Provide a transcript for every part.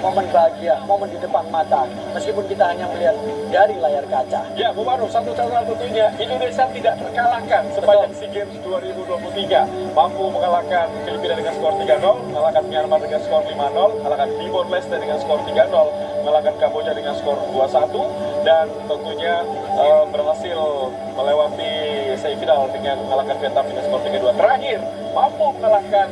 momen bahagia, momen di depan mata, meskipun kita hanya melihat dari layar kaca. Ya, Bu Manu, satu catatan tentunya Indonesia tidak terkalahkan sepanjang SEA Games 2023. Mampu mengalahkan Filipina dengan skor 3-0, mengalahkan Myanmar dengan skor 5-0, mengalahkan Timor Leste dengan skor 3-0, mengalahkan Kamboja dengan skor 2-1, dan tentunya berhasil melewati semifinal dengan mengalahkan Vietnam dengan skor 3-2. Terakhir, mampu mengalahkan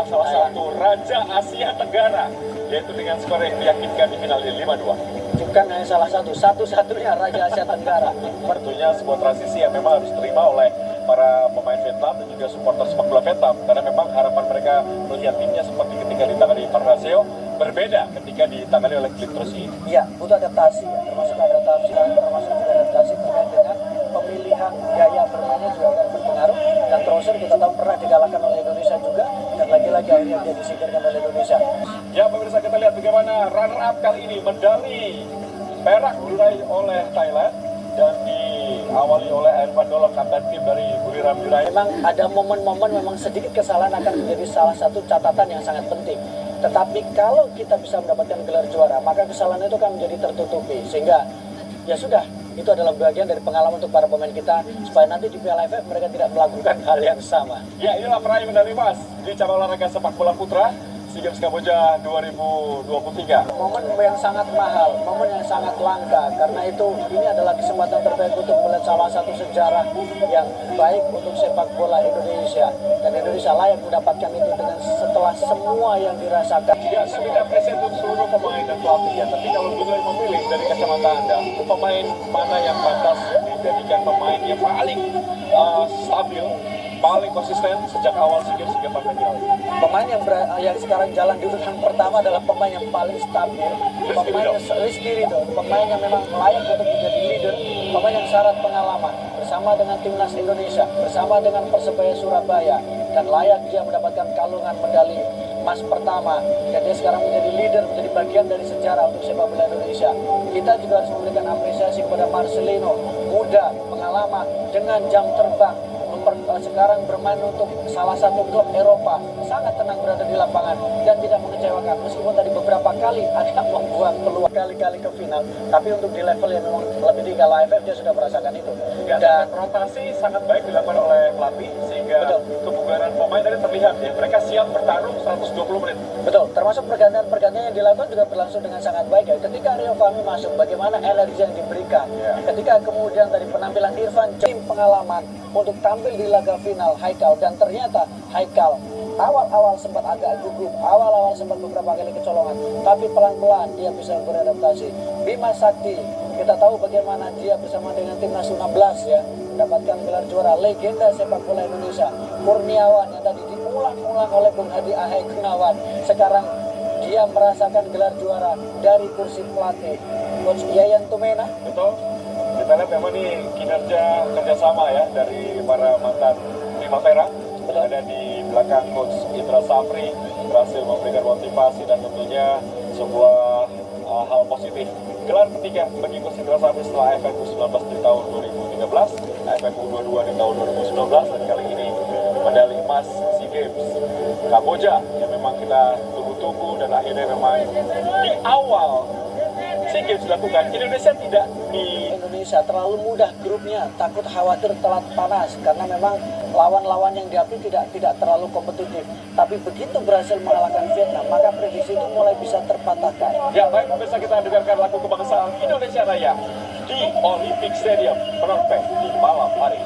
salah satu Raja Asia Tenggara, yaitu dengan skor yang meyakinkan di final 5-2. Bukan hanya salah satu, satu-satunya Raja Asia Tenggara. Tentunya sebuah transisi yang memang harus diterima oleh para pemain Vietnam dan juga supporter sepak bola Vietnam, karena memang harapan mereka melihat timnya seperti ketika ditangani Parnaseo berbeda ketika ditangani oleh Clint Trusi. Iya, butuh adaptasi ya, termasuk juga adaptasi terkait dengan pemilihan gaya bermainnya juga akan berpengaruh. Dan Troser kita tahu pernah dikalahkan oleh Indonesia juga, dan lagi-lagi akhirnya dia disingkirkan oleh Indonesia. Ya pemirsa, kita lihat bagaimana runner up kali ini, medali perak diraih oleh Thailand dan diawali oleh Irfan Dolok, kapten tim dari Buriram United. Memang ada momen-momen memang sedikit kesalahan akan menjadi salah satu catatan yang sangat penting. Tetapi kalau kita bisa mendapatkan gelar juara, maka kesalahan itu akan menjadi tertutupi. Sehingga ya sudah, itu adalah bagian dari pengalaman untuk para pemain kita, supaya nanti di Piala AFF mereka tidak melakukan hal yang sama. Ya, inilah peraih medali emas di cabang olahraga sepak bola putra SEA Games Kamboja 2023. Momen yang sangat mahal, momen yang sangat langka, karena itu ini adalah kesempatan terbaik untuk melihat salah satu sejarah yang baik untuk sepak bola Indonesia, dan Indonesia layak mendapatkan itu dengan setelah semua yang dirasakan. Ya, saya minta apresiasi untuk seluruh pemain dan pelatih ya, tapi kalau boleh memilih dari kacamata Anda, pemain mana yang pantas dijadikan pemain yang paling stabil, paling konsisten sejak awal SEA Games hingga partai final? Pemain yang sekarang jalan di urutan pertama adalah pemain yang paling stabil, pemain Rizky Ridho, pemain yang memang layak untuk menjadi leader, pemain yang syarat pengalaman bersama dengan timnas Indonesia, bersama dengan Persebaya Surabaya, dan layak dia mendapatkan kalungan medali emas pertama, dan dia sekarang menjadi leader, menjadi bagian dari sejarah untuk sepak bola Indonesia. Kita juga harus memberikan apresiasi kepada Marcelino, muda, pengalaman, dengan jam terbang, sekarang bermain untuk salah satu klub Eropa, sangat tenang berada di lapangan dan tidak mengecewakan, meskipun tadi beberapa kali agak membuang peluang kali-kali ke final, tapi untuk di level yang memang lebih tinggi kalau AFF dia sudah merasakan itu. Ya, dan rotasi sangat baik dilakukan oleh pelatih sehingga kebugaran pemain tadi terlihat ya, mereka siap bertarung 120 menit. Betul, termasuk pergantian-pergantian yang dilakukan juga berlangsung dengan sangat baik ya. Ketika Rio Fahmi masuk, bagaimana energi yang diberikan. Ketika kemudian dari penampilan Irfan, tim pengalaman untuk tampil di laga final Haikal, dan ternyata Haikal awal-awal sempat agak gugup, awal-awal sempat beberapa kali kecolongan, tapi pelan-pelan dia bisa beradaptasi. Bima Sakti, kita tahu bagaimana dia bersama dengan timnas U16 ya, mendapatkan gelar juara, legenda sepak bola Indonesia. Kurniawan yang tadi diulang-ulang oleh Bung Hadi Ahai Gunawan, sekarang dia merasakan gelar juara dari kursi pelatih. Coach Yayan Tumena. Betul. Kita lihat memang ini kinerja kerjasama ya dari para mantan Primavera. Ada di belakang Coach Indra Safri, berhasil memberikan motivasi dan tentunya sebuah hal positif. Gelar ketiga bagi Coach Indra Safri setelah AFF U19 di tahun 2013, AFF U22 di tahun 2019, dan kali ini medali emas SEA Games Kamboja yang memang kita tunggu-tunggu, dan akhirnya memang di awal SEA Games dilakukan, Indonesia tidak Indonesia terlalu mudah grupnya, takut khawatir telat panas karena memang lawan-lawan yang dihadapi tidak terlalu kompetitif. Tapi begitu berhasil mengalahkan Vietnam, maka prediksi itu mulai bisa terpatahkan. Ya, baik pemirsa, kita dengarkan lagu kebangsaan Indonesia Raya di Olympic Stadium Phnom Penh di malam hari.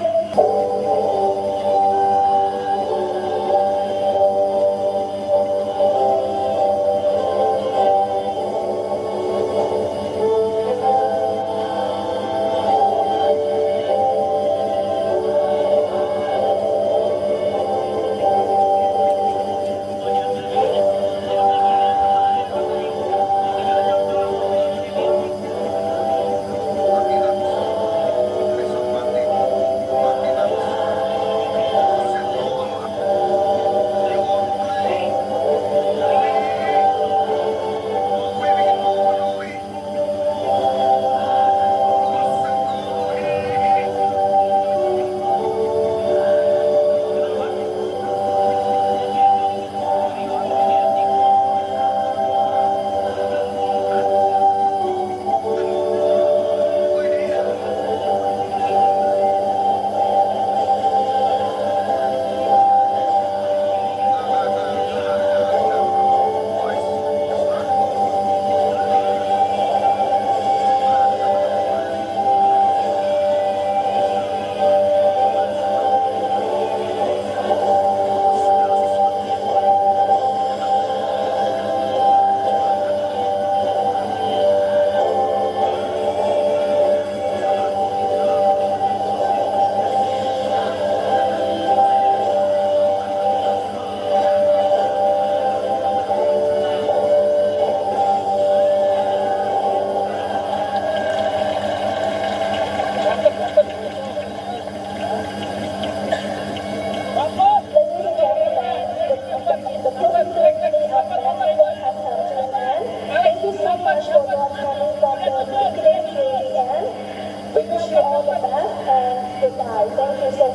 much for not coming from the beginning to the end. We wish you all the best and goodbye. Thank you so much.